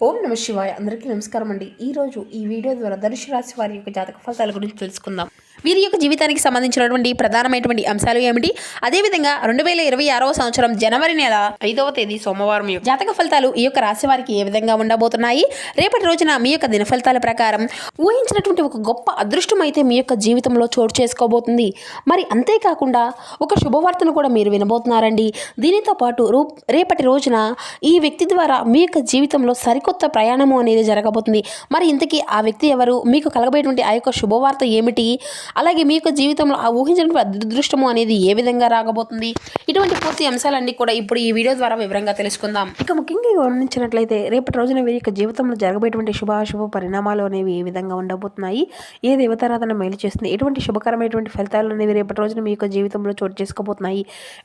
ఓం నమ శివాయ. అందరికీ నమస్కారం అండి. ఈరోజు ఈ వీడియో ద్వారా ధనుసు రాశి వారి యొక్క జాతక ఫలితాల గురించి తెలుసుకుందాం. వీరి యొక్క జీవితానికి సంబంధించినటువంటి ప్రధానమైనటువంటి అంశాలు ఏమిటి, అదేవిధంగా 2026వ సంవత్సరం జనవరి నెల 5వ తేదీ సోమవారం జాతక ఫలితాలు ఈ యొక్క రాశి వారికి ఏ విధంగా ఉండబోతున్నాయి, రేపటి రోజున మీ యొక్క దిన ఫలితాల ప్రకారం ఊహించినటువంటి ఒక గొప్ప అదృష్టం అయితే మీ యొక్క జీవితంలో చోటు చేసుకోబోతుంది. మరి అంతేకాకుండా ఒక శుభవార్తను కూడా మీరు వినబోతున్నారండి. దీనితో పాటు రేపటి రోజున ఈ వ్యక్తి ద్వారా మీ యొక్క జీవితంలో సరికొత్త ప్రయాణము అనేది జరగబోతుంది. మరి ఇంతకీ ఆ వ్యక్తి ఎవరు, మీకు కలగబోయేటువంటి ఆ యొక్క శుభవార్త ఏమిటి, అలాగే మీ యొక్క జీవితంలో ఆ ఊహించినటువంటి అదృష్టము అనేది ఏ విధంగా రాగబోతుంది, ఇటువంటి పూర్తి అంశాలన్నీ కూడా ఇప్పుడు ఈ వీడియో ద్వారా వివరంగా తెలుసుకుందాం. ఇక ముఖ్యంగా గమనించినట్లయితే రేపటి రోజున వీరి యొక్క జీవితంలో జరగబోయేటువంటి శుభాశుభ పరిణామాలు అనేవి ఏ విధంగా ఉండబోతున్నాయి, ఏ దేవతారాధన మేలు చేస్తుంది, ఎటువంటి శుభకరమైనటువంటి ఫలితాలు అనేవి రేపటి రోజున మీ యొక్క జీవితంలో చోటు చేసుకోబోతున్నాయి,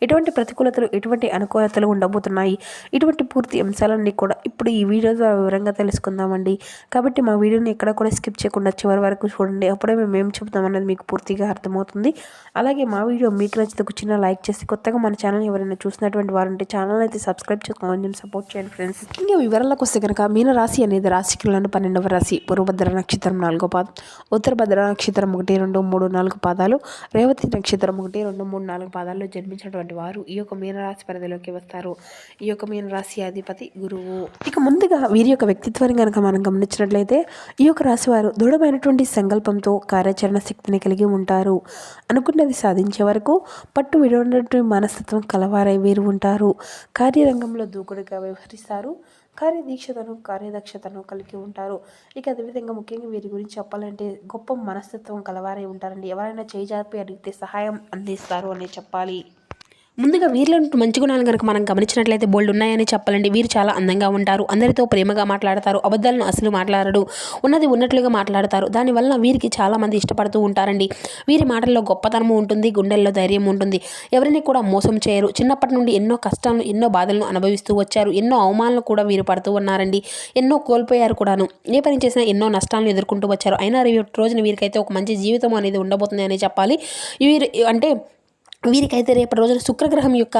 ఎటువంటి ప్రతికూలతలు ఎటువంటి అనుకూలతలు ఉండబోతున్నాయి, ఇటువంటి పూర్తి అంశాలన్నీ కూడా ఇప్పుడు ఈ వీడియో ద్వారా వివరంగా తెలుసుకుందామండి. కాబట్టి మా వీడియోని ఎక్కడ కూడా స్కిప్ చేయకుండా చివరి వరకు చూడండి. అప్పుడే మేము ఏం చెప్తాం అన్నది మీకు పూర్తిగా అర్థమవుతుంది. అలాగే మా వీడియో మీకు నచ్చితే ఒక చిన్న లైక్ చేసి, కొత్తగా మన ఛానల్ ఎవరైనా చూసినటువంటి వారు ఉంటే ఛానల్ అయితే సబ్స్క్రైబ్ చేసుకొని కొంచెం సపోర్ట్ చేయండి ఫ్రెండ్స్. ఇంకా వివరాలకు వస్తే కనుక మీన రాశి అనేది రాశికులను 12వ రాశి. పూర్వభద్ర నక్షత్రం 4వ పాదం, ఉత్తరభద్ర నక్షత్రం 1, 2, 3, 4 పాదాలు, రేవతి నక్షత్రం 1, 2, 3, 4 పాదాల్లో జన్మించినటువంటి వారు ఈ యొక్క మీన రాశి పరిధిలోకి వస్తారు. ఈ యొక్క మీన రాశి అధిపతి గురువు. ఇక ముందుగా వీరి యొక్క వ్యక్తిత్వాన్ని కనుక మనం గమనించినట్లయితే ఈ యొక్క రాశి వారు దృఢమైనటువంటి సంకల్పంతో కార్యాచరణ శక్తిని కలిగి ఉంటారు. అనుకున్నది సాధించే వరకు పట్టు విడవనటువంటి మనస్తత్వం కలవారై వీరు ఉంటారు. కార్యరంగంలో దూకుడుగా వ్యవహరిస్తారు. కార్యదీక్షతను కార్యదక్షతను కలిగి ఉంటారు. ఇక అదేవిధంగా ముఖ్యంగా వీరి గురించి చెప్పాలంటే గొప్ప మనస్తత్వం కలవారై ఉంటారండి. ఎవరైనా చేయి జాపి అడిగితే సహాయం అందిస్తారు అని చెప్పాలి. ముందుగా వీరిలో మంచి గుణాలు కనుక మనం గమనించినట్లయితే బోల్డ్ ఉన్నాయని చెప్పాలండి. వీరు చాలా అందంగా ఉంటారు, అందరితో ప్రేమగా మాట్లాడతారు, అబద్ధాలను అసలు మాట్లాడరు, ఉన్నది ఉన్నట్లుగా మాట్లాడతారు. దానివల్ల వీరికి చాలామంది ఇష్టపడుతూ ఉంటారండి. వీరి మాటల్లో గొప్పతనము ఉంటుంది, గుండెల్లో ధైర్యం ఉంటుంది, ఎవరిని కూడా మోసం చేయరు. చిన్నప్పటి నుండి ఎన్నో కష్టాలను ఎన్నో బాధలను అనుభవిస్తూ వచ్చారు, ఎన్నో అవమానాలను కూడా వీరు పడుతూ ఉన్నారండి, ఎన్నో కోల్పోయారు కూడాను. ఏ పని చేసినా ఎన్నో నష్టాలను ఎదుర్కొంటూ వచ్చారు. అయినా రోజున వీరికైతే ఒక మంచి జీవితం అనేది ఉండబోతుంది అని చెప్పాలి. వీరు అంటే వీరికైతే రేపటి రోజున శుక్రగ్రహం యొక్క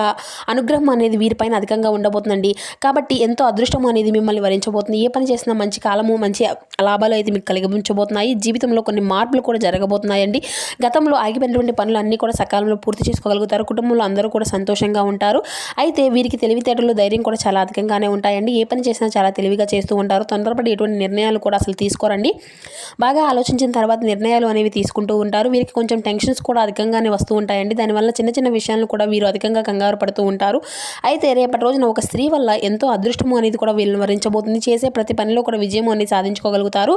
అనుగ్రహం అనేది వీరిపైన అధికంగా ఉండబోతుందండి. కాబట్టి ఎంతో అదృష్టం అనేది మిమ్మల్ని వరించబోతుంది. ఏ పని చేసినా మంచి కాలము, మంచి లాభాలు అయితే మీకు కలిగించబోతున్నాయి. జీవితంలో కొన్ని మార్పులు కూడా జరగబోతున్నాయండి. గతంలో ఆగిపోయినటువంటి పనులు అన్నీ కూడా సకాలంలో పూర్తి చేసుకోగలుగుతారు. కుటుంబంలో అందరూ కూడా సంతోషంగా ఉంటారు. అయితే వీరికి తెలివితేటలు, ధైర్యం కూడా చాలా అధికంగానే ఉంటాయండి. ఏ పని చేసినా చాలా తెలివిగా చేస్తూ ఉంటారు. తొందరపడి ఎటువంటి నిర్ణయాలు కూడా అసలు తీసుకోరండి. బాగా ఆలోచించిన తర్వాత నిర్ణయాలు అనేవి తీసుకుంటూ ఉంటారు. వీరికి కొంచెం టెన్షన్స్ కూడా అధికంగానే వస్తూ ఉంటాయండి. దానివల్ల చిన్న చిన్న విషయాలను కూడా వీరు అధికంగా కంగారు పడుతూ ఉంటారు. అయితే రేపటి రోజున ఒక స్త్రీ వల్ల ఎంతో అదృష్టము అనేది కూడా వీళ్ళని వరించబోతుంది. చేసే ప్రతి పనిలో కూడా విజయం అనేది సాధించుకోగలుగుతారు.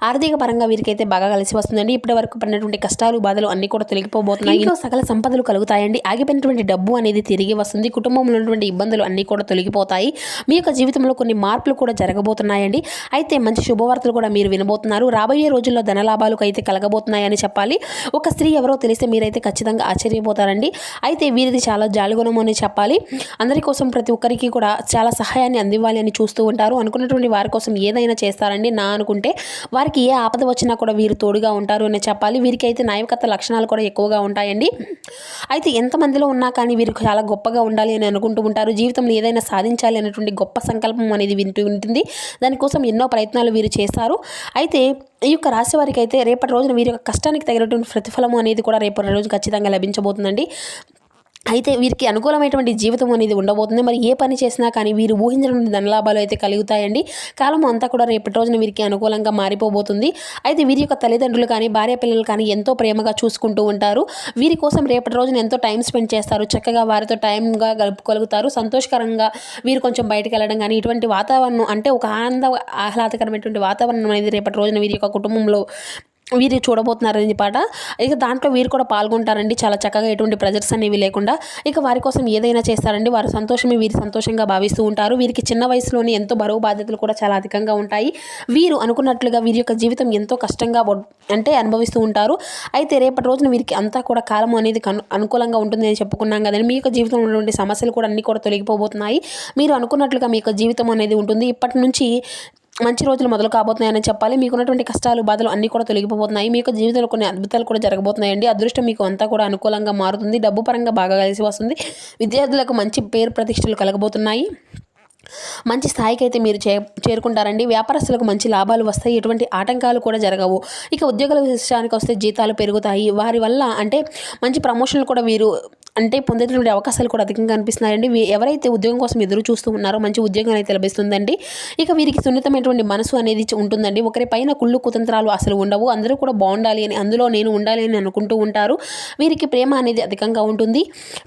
ఆర్థిక పరంగా వీరికైతే బాగా కలిసి వస్తుందండి. ఇప్పటి వరకు పడినటువంటి కష్టాలు, బాధలు అన్ని కూడా తొలగిపోబోతున్నాయి. ఇంట్లో సకల సంపదలు కలుగుతాయండి. ఆగిపోయినటువంటి డబ్బు అనేది తిరిగి వస్తుంది. కుటుంబంలో ఉన్నటువంటి ఇబ్బందులు అన్ని కూడా తొలగిపోతాయి. మీ యొక్క జీవితంలో కొన్ని మార్పులు కూడా జరగబోతున్నాయండి. అయితే మంచి శుభవార్తలు కూడా మీరు వినబోతున్నారు. రాబోయే రోజుల్లో ధనలాభాలకు అయితే కలగబోతున్నాయని చెప్పాలి. ఒక స్త్రీ ఎవరో తెలిస్తే మీరైతే ఖచ్చితంగా ఆశ్చర్యపోతారండి. అయితే వీరిది చాలా జాలిగుణం అని చెప్పాలి. అందరి కోసం ప్రతి ఒక్కరికి కూడా చాలా సహాయాన్ని అందివ్వాలి అని చూస్తూ ఉంటారు. అనుకున్నటువంటి వారి కోసం ఏదైనా చేస్తారండి. నా అనుకుంటే వారికి ఏ ఆపద వచ్చినా కూడా వీరు తోడుగా ఉంటారు అని చెప్పాలి. వీరికి అయితే నాయకత్వ లక్షణాలు కూడా ఎక్కువగా ఉంటాయండి. అయితే ఎంతమందిలో ఉన్నా కానీ వీరు చాలా గొప్పగా ఉండాలి అని అనుకుంటూ ఉంటారు. జీవితంలో ఏదైనా సాధించాలి అనేటువంటి గొప్ప సంకల్పం అనేది వింటూ ఉంటుంది. దానికోసం ఎన్నో ప్రయత్నాలు వీరు చేస్తారు. అయితే ఈ యొక్క రాశి వారికి అయితే రేపటి రోజున వీరి యొక్క కష్టానికి తగినటువంటి ప్రతిఫలం అనేది కూడా రేపటి రోజు ఖచ్చితంగా లభించబోతుందండి. అయితే వీరికి అనుకూలమైనటువంటి జీవితం అనేది ఉండబోతుంది. మరి ఏ పని చేసినా కానీ వీరు ఊహించినటువంటి ధనలాభాలు అయితే కలుగుతాయండి. కాలం అంతా కూడా రేపటి రోజున వీరికి అనుకూలంగా మారిపోబోతుంది. అయితే వీరి యొక్క తల్లిదండ్రులు కానీ, భార్య పిల్లలు కానీ ఎంతో ప్రేమగా చూసుకుంటూ ఉంటారు. వీరి కోసం రేపటి రోజున ఎంతో టైం స్పెండ్ చేస్తారు. చక్కగా వారితో టైంగా గడుపుకోగలుగుతారు. సంతోషకరంగా వీరు కొంచెం బయటకు వెళ్ళడం కానీ, ఇటువంటి వాతావరణం అంటే ఒక ఆహ్లాదకరమైనటువంటి వాతావరణం అనేది రేపటి రోజున వీరి యొక్క కుటుంబంలో వీరు చూడబోతున్నారని పాట. ఇక దాంట్లో వీరు కూడా పాల్గొంటారండి. చాలా చక్కగా ఎటువంటి ప్రెజర్స్ అనేవి లేకుండా ఇక వారి కోసం ఏదైనా చేస్తారండి. వారి సంతోషమే వీరి సంతోషంగా భావిస్తూ ఉంటారు. వీరికి చిన్న వయసులోని ఎంతో బరువు బాధ్యతలు కూడా చాలా అధికంగా ఉంటాయి. వీరు అనుకున్నట్లుగా వీరి యొక్క జీవితం ఎంతో కష్టంగా అంటే అనుభవిస్తూ ఉంటారు. అయితే రేపటి రోజున వీరికి అంతా కూడా కాలం అనేది అనుకూలంగా ఉంటుంది అని చెప్పుకున్నాం కదండి. మీ యొక్క జీవితంలో ఉన్నటువంటి సమస్యలు కూడా అన్నీ కూడా తొలగిపోబోతున్నాయి. మీరు అనుకున్నట్లుగా మీ యొక్క జీవితం అనేది ఉంటుంది. ఇప్పటి నుంచి మంచి రోజులు మొదలు కాబోతున్నాయని చెప్పాలి. మీకున్నటువంటి కష్టాలు, బాధలు అన్నీ కూడా తొలగిపోతున్నాయి. మీ యొక్క జీవితంలో కొన్ని అద్భుతాలు కూడా జరగబోతున్నాయండి. అదృష్టం మీకు అంతా కూడా అనుకూలంగా మారుతుంది. డబ్బు పరంగా బాగా కలిసి వస్తుంది. విద్యార్థులకు మంచి పేరు ప్రతిష్టలు కలగబోతున్నాయి. మంచి స్థాయికి అయితే మీరు చేరుకుంటారండి. వ్యాపారస్తులకు మంచి లాభాలు వస్తాయి, ఎటువంటి ఆటంకాలు కూడా జరగవు. ఇక ఉద్యోగుల విషయానికి వస్తే జీతాలు పెరుగుతాయి. వారి వల్ల అంటే మంచి ప్రమోషన్లు కూడా వీరు పొందేటువంటి అవకాశాలు కూడా అధికంగా కనిపిస్తున్నాయండి. ఎవరైతే ఉద్యోగం కోసం ఎదురు చూస్తూ ఉన్నారో మంచి ఉద్యోగం అయితే లభిస్తుందండి. ఇక వీరికి సున్నితమైనటువంటి మనసు అనేది ఉంటుందండి. ఒకరి పైన కుళ్ళు కుతంత్రాలు అసలు ఉండవు. అందరూ కూడా బాగుండాలి అని, అందులో నేను ఉండాలి అని అనుకుంటూ ఉంటారు. వీరికి ప్రేమ అనేది అధికంగా ఉంటుంది.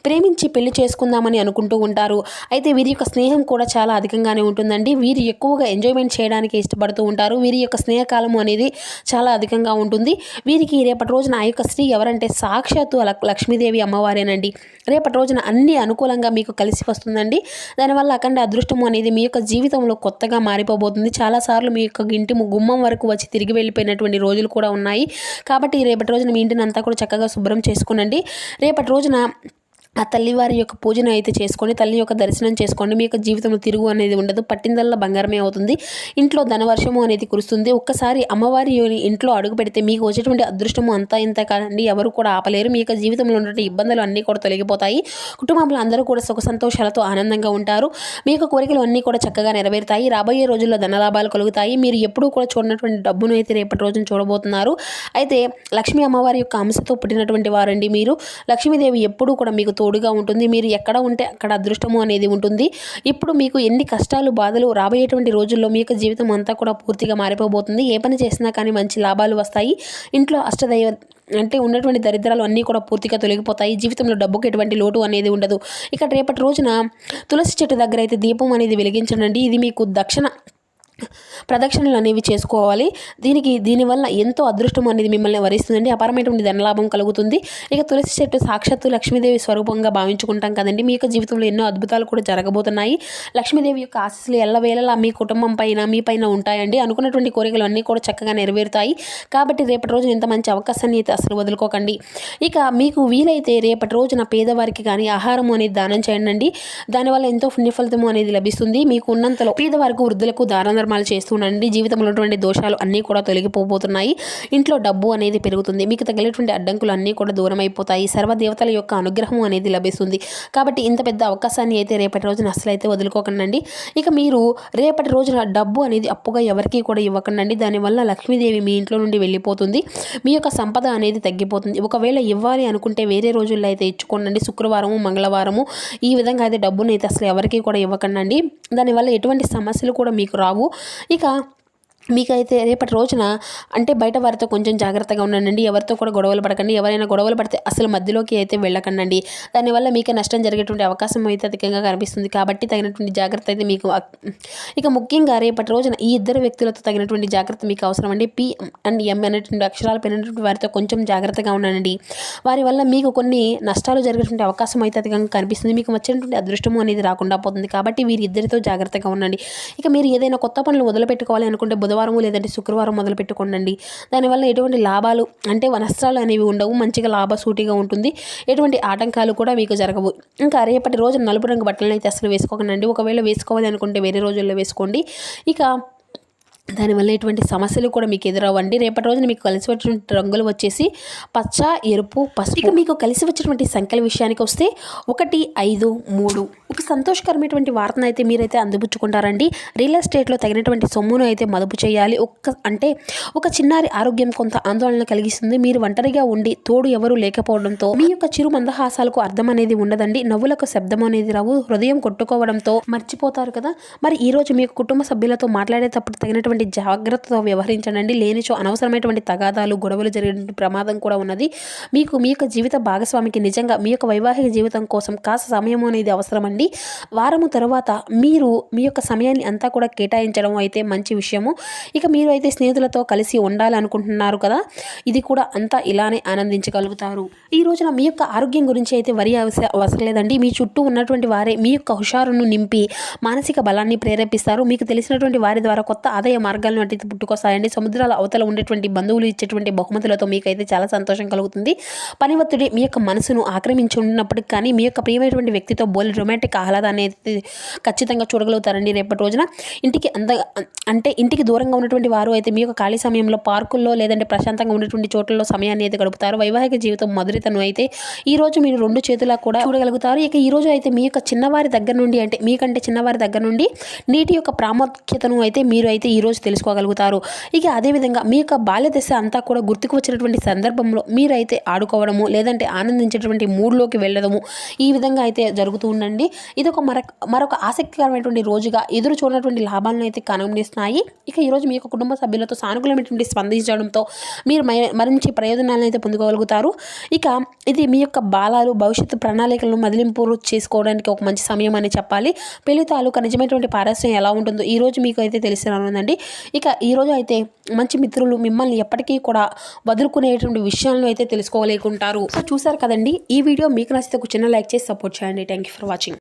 ప్రేమించి పెళ్లి చేసుకుందామని అనుకుంటూ ఉంటారు. అయితే వీరి యొక్క స్నేహం కూడా చాలా అధికంగానే ఉంటుందండి. వీరు ఎక్కువగా ఎంజాయ్మెంట్ చేయడానికి ఇష్టపడుతూ ఉంటారు. వీరి యొక్క స్నేహకాలం అనేది చాలా అధికంగా ఉంటుంది. వీరికి రేపటి రోజున ఆ యొక్క స్త్రీ ఎవరంటే సాక్షాత్తు లక్ష్మీదేవి అమ్మవారేనండి. రేపటి రోజున అన్ని అనుకూలంగా మీకు కలిసి వస్తుందండి. దానివల్ల అఖండ అదృష్టము అనేది మీ యొక్క జీవితంలో కొత్తగా మారిపోబోతుంది. చాలాసార్లు మీ యొక్క ఇంటి గుమ్మం వరకు వచ్చి తిరిగి వెళ్ళిపోయినటువంటి రోజులు కూడా ఉన్నాయి. కాబట్టి రేపటి రోజున మీ ఇంటిని అంతా కూడా చక్కగా శుభ్రం చేసుకునండి. రేపటి రోజున ఆ తల్లివారి యొక్క పూజను అయితే చేసుకోండి, తల్లి యొక్క దర్శనం చేసుకోండి. మీ యొక్క జీవితంలో తిరుగు అనేది ఉండదు, పట్టిందల్లా బంగారమే అవుతుంది. ఇంట్లో ధనవర్షము అనేది కురుస్తుంది. ఒక్కసారి అమ్మవారి ఇంట్లో అడుగు పెడితే మీకు వచ్చేటువంటి అదృష్టము అంతా ఇంత కాదండి, ఎవరు కూడా ఆపలేరు. మీ యొక్క జీవితంలో ఉన్నటువంటి ఇబ్బందులు అన్నీ కూడా తొలగిపోతాయి. కుటుంబంలో అందరూ కూడా సుఖ సంతోషాలతో ఆనందంగా ఉంటారు. మీ యొక్క కోరికలు అన్నీ కూడా చక్కగా నెరవేరుతాయి. రాబోయే రోజుల్లో ధనలాభాలు కలుగుతాయి. మీరు ఎప్పుడూ కూడా చూడనటువంటి డబ్బును అయితే రేపటి రోజున చూడబోతున్నారు. అయితే లక్ష్మీ అమ్మవారి యొక్క అంశతో పుట్టినటువంటి వారండి మీరు. లక్ష్మీదేవి ఎప్పుడూ కూడా మీకు తోడుగా ఉంటుంది. మీరు ఎక్కడ ఉంటే అక్కడ అదృష్టము అనేది ఉంటుంది. ఇప్పుడు మీకు ఎన్ని కష్టాలు బాధలు రాబోయేటువంటి రోజుల్లో మీ యొక్క జీవితం అంతా కూడా పూర్తిగా మారిపోబోతుంది. ఏ పని చేసినా కానీ మంచి లాభాలు వస్తాయి. ఇంట్లో అష్టదైవ ఉన్నటువంటి దరిద్రాలు అన్నీ కూడా పూర్తిగా తొలగిపోతాయి. జీవితంలో డబ్బుకి ఎటువంటి లోటు అనేది ఉండదు. ఇక రేపటి రోజున తులసి చెట్టు దగ్గర అయితే దీపం అనేది వెలిగించండి. ఇది మీకు ప్రదక్షిణలు అనేవి చేసుకోవాలి. దీనివల్ల ఎంతో అదృష్టం అనేది మిమ్మల్ని వరిస్తుందండి. అపారమైనటువంటి ధనలాభం కలుగుతుంది. ఇక తులసి చెట్టు సాక్షాత్తు లక్ష్మీదేవి స్వరూపంగా భావించుకుంటాం కదండి. మీ యొక్క జీవితంలో ఎన్నో అద్భుతాలు కూడా జరగబోతున్నాయి. లక్ష్మీదేవి యొక్క ఆశీస్సులు ఎల్లవేళలా మీ కుటుంబం పైన మీ పైన ఉంటాయండి. అనుకున్నటువంటి కోరికలు అన్నీ కూడా చక్కగా నెరవేరుతాయి. కాబట్టి రేపటి రోజున ఇంత మంచి అవకాశాన్ని అయితే అసలు వదులుకోకండి. ఇక మీకు వీలైతే రేపటి రోజున పేదవారికి కానీ ఆహారం అనేది దానం చేయండి. దానివల్ల ఎంతో పుణ్యఫలితము అనేది లభిస్తుంది. మీకు ఉన్నంతలో పేదవారికి, వృద్ధులకు దాన ధర్మాలు చేస్తుండండి. జీవితంలో ఉన్నటువంటి దోషాలు అన్నీ కూడా తొలగిపోబోతున్నాయి. ఇంట్లో డబ్బు అనేది పెరుగుతుంది. మీకు తగిలేటువంటి అడ్డంకులు అన్నీ కూడా దూరం అయిపోతాయి. సర్వదేవతల యొక్క అనుగ్రహం అనేది లభిస్తుంది. కాబట్టి ఇంత పెద్ద అవకాశాన్ని అయితే రేపటి రోజున అసలు అయితే వదులుకోకండి. ఇక మీరు రేపటి రోజున డబ్బు అనేది అప్పుగా ఎవరికి కూడా ఇవ్వకండి. దానివల్ల లక్ష్మీదేవి మీ ఇంట్లో నుండి వెళ్ళిపోతుంది. మీ యొక్క సంపద అనేది తగ్గిపోతుంది. ఒకవేళ ఇవ్వాలి అనుకుంటే వేరే రోజుల్లో అయితే ఇచ్చుకోండి. శుక్రవారము, మంగళవారము ఈ విధంగా అయితే డబ్బును అయితే అసలు ఎవరికి కూడా ఇవ్వకండి. దానివల్ల ఎటువంటి సమస్యలు కూడా మీకు రావు. ఇక మీకైతే రేపటి రోజున బయట వారితో కొంచెం జాగ్రత్తగా ఉండండి. ఎవరితో కూడా గొడవలు పడకండి. ఎవరైనా గొడవలు పడితే అసలు మధ్యలోకి అయితే వెళ్ళకండి. దానివల్ల మీకు నష్టం జరిగేటువంటి అవకాశం అయితే అధికంగా కనిపిస్తుంది. కాబట్టి తగినటువంటి జాగ్రత్త అయితే మీకు ఇక ముఖ్యంగా రేపటి రోజున ఈ ఇద్దరు వ్యక్తులతో తగినటువంటి జాగ్రత్త మీకు అవసరం అండి. P and M అనేటువంటి అక్షరాలు పెరిగినటువంటి వారితో కొంచెం జాగ్రత్తగా ఉండండి. వారి వల్ల మీకు కొన్ని నష్టాలు జరిగేటువంటి అవకాశం అయితే అధికంగా కనిపిస్తుంది. మీకు వచ్చినటువంటి అదృష్టము అనేది రాకుండా పోతుంది. కాబట్టి వీరిద్దరితో జాగ్రత్తగా ఉండండి. ఇక మీరు ఏదైనా కొత్త పనులు మొదలు పెట్టుకోవాలి అనుకుంటే బుధవారం లేదంటే శుక్రవారం మొదలు పెట్టుకోండి. దానివల్ల ఎటువంటి లాభాలు నష్టాలు అనేవి ఉండవు. మంచిగా లాభసూటిగా ఉంటుంది. ఎటువంటి ఆటంకాలు కూడా మీకు జరగవు. ఇంకా రేపటి రోజు నలుపు రంగు బట్టలను అయితే అసలు వేసుకోకండి. ఒకవేళ వేసుకోవాలి అనుకుంటే వేరే రోజుల్లో వేసుకోండి. ఇక దానివల్ల ఎటువంటి సమస్యలు కూడా మీకు ఎదురవ్వండి. రేపటి రోజున మీకు కలిసి వచ్చినటువంటి రంగులు వచ్చేసి పచ్చ, ఎరుపు, పసుపు. ఇక మీకు కలిసి వచ్చినటువంటి సంఖ్యల విషయానికి వస్తే 1, 5, 3. ఒక సంతోషకరమైనటువంటి వార్తను అయితే మీరైతే అందిపుచ్చుకుంటారండి. రియల్ ఎస్టేట్లో తగినటువంటి సొమ్మును అయితే మదుపు చేయాలి. ఒక చిన్నారి ఆరోగ్యం కొంత ఆందోళన కలిగిస్తుంది. మీరు ఒంటరిగా ఉండి తోడు ఎవరు లేకపోవడంతో మీ యొక్క చిరు మందహాసాలకు అర్థం అనేది ఉండదండి. నవ్వులకు శబ్దం అనేది రావు. హృదయం కొట్టుకోవడంతో మర్చిపోతారు కదా. మరి ఈరోజు మీ కుటుంబ సభ్యులతో మాట్లాడేటప్పుడు తగినటువంటి జాగ్రత్తతో వ్యవహరించండి. లేనిచో అనవసరమైనటువంటి తగాదాలు, గొడవలు జరిగే ప్రమాదం కూడా ఉన్నది. మీ యొక్క జీవిత భాగస్వామికి నిజంగా మీ యొక్క వైవాహిక జీవితం కోసం కాస్త సమయం అనేది అవసరం అండి. వారము తర్వాత మీరు మీ యొక్క సమయాన్ని అంతా కూడా కేటాయించడం అయితే మంచి విషయము. ఇక మీరు అయితే స్నేహితులతో కలిసి ఉండాలనుకుంటున్నారు కదా, ఇది కూడా అంతా ఇలానే ఆనందించగలుగుతారు. ఈ రోజున మీ యొక్క ఆరోగ్యం గురించి అయితే వరి అవసరం లేదండి. మీ చుట్టూ ఉన్నటువంటి వారే మీ యొక్క హుషారును నింపి మానసిక బలాన్ని ప్రేరేపిస్తారు. మీకు తెలిసినటువంటి వారి ద్వారా కొత్త ఆదాయ మార్గాలను అయితే పుట్టుకొస్తాయండి. సముద్రాల అవతల ఉండేటువంటి బంధువులు ఇచ్చేటువంటి బహుమతులతో మీకైతే చాలా సంతోషం కలుగుతుంది. పని ఒత్తిడి మీ యొక్క మనసును ఆక్రమించి ఉన్నప్పటికీ కానీ మీ యొక్క ప్రియమైనటువంటి వ్యక్తితో బోల్డ్ రొమాంటిక్ ఆహ్లాదాన్ని అయితే ఖచ్చితంగా చూడగలుగుతారండి రేపటి రోజున. ఇంటికి దూరంగా ఉన్నటువంటి వారు అయితే మీ యొక్క ఖాళీ సమయంలో పార్కుల్లో లేదంటే ప్రశాంతంగా ఉన్నటువంటి చోట్లలో సమయాన్ని అయితే గడుపుతారు. వైవాహిక జీవితం మధురితను అయితే ఈ రోజు మీరు 2 చేతులా కూడా చూడగలుగుతారు. ఇక ఈ రోజు అయితే మీ యొక్క చిన్నవారి దగ్గర నుండి అంటే మీకంటే చిన్నవారి దగ్గర నుండి నీటి యొక్క ప్రాముఖ్యతను అయితే మీరు అయితే ఈ రోజు తెలుసుకోగలుగుతారు. ఇక అదేవిధంగా మీ యొక్క బాల్య దశ అంతా కూడా గుర్తుకు వచ్చినటువంటి సందర్భంలో మీరైతే ఆడుకోవడము లేదంటే ఆనందించేటువంటి మూడ్లోకి వెళ్ళడము ఈ విధంగా అయితే జరుగుతూ ఉండండి. ఇది ఒక మరొక ఆసక్తికరమైనటువంటి రోజుగా ఎదురు చూడనటువంటి లాభాలను అయితే కనుగొనిస్తున్నాయి. ఇక ఈరోజు మీ యొక్క కుటుంబ సభ్యులతో సానుకూలమైనటువంటి స్పందించడంతో మీరు మంచి ప్రయోజనాలను అయితే పొందుకోగలుగుతారు. ఇక ఇది మీ యొక్క బాలాలు భవిష్యత్తు ప్రణాళికలను మదిలింపు చేసుకోవడానికి ఒక మంచి సమయం అని చెప్పాలి. పెళ్లి తాలూకా నిజమైనటువంటి పారస్యం ఎలా ఉంటుందో ఈ రోజు మీకు అయితే తెలిసి రానుందండి. ఇక ఈరోజు అయితే మంచి మిత్రులు మిమ్మల్ని ఎప్పటికీ కూడా వదులుకునేటువంటి విషయాలను అయితే తెలుసుకోలేకుంటారు. సో చూసారు కదండి, ఈ వీడియో మీకు నచ్చితే ఒక చిన్న లైక్ చేసి సపోర్ట్ చేయండి. Thank you for watching.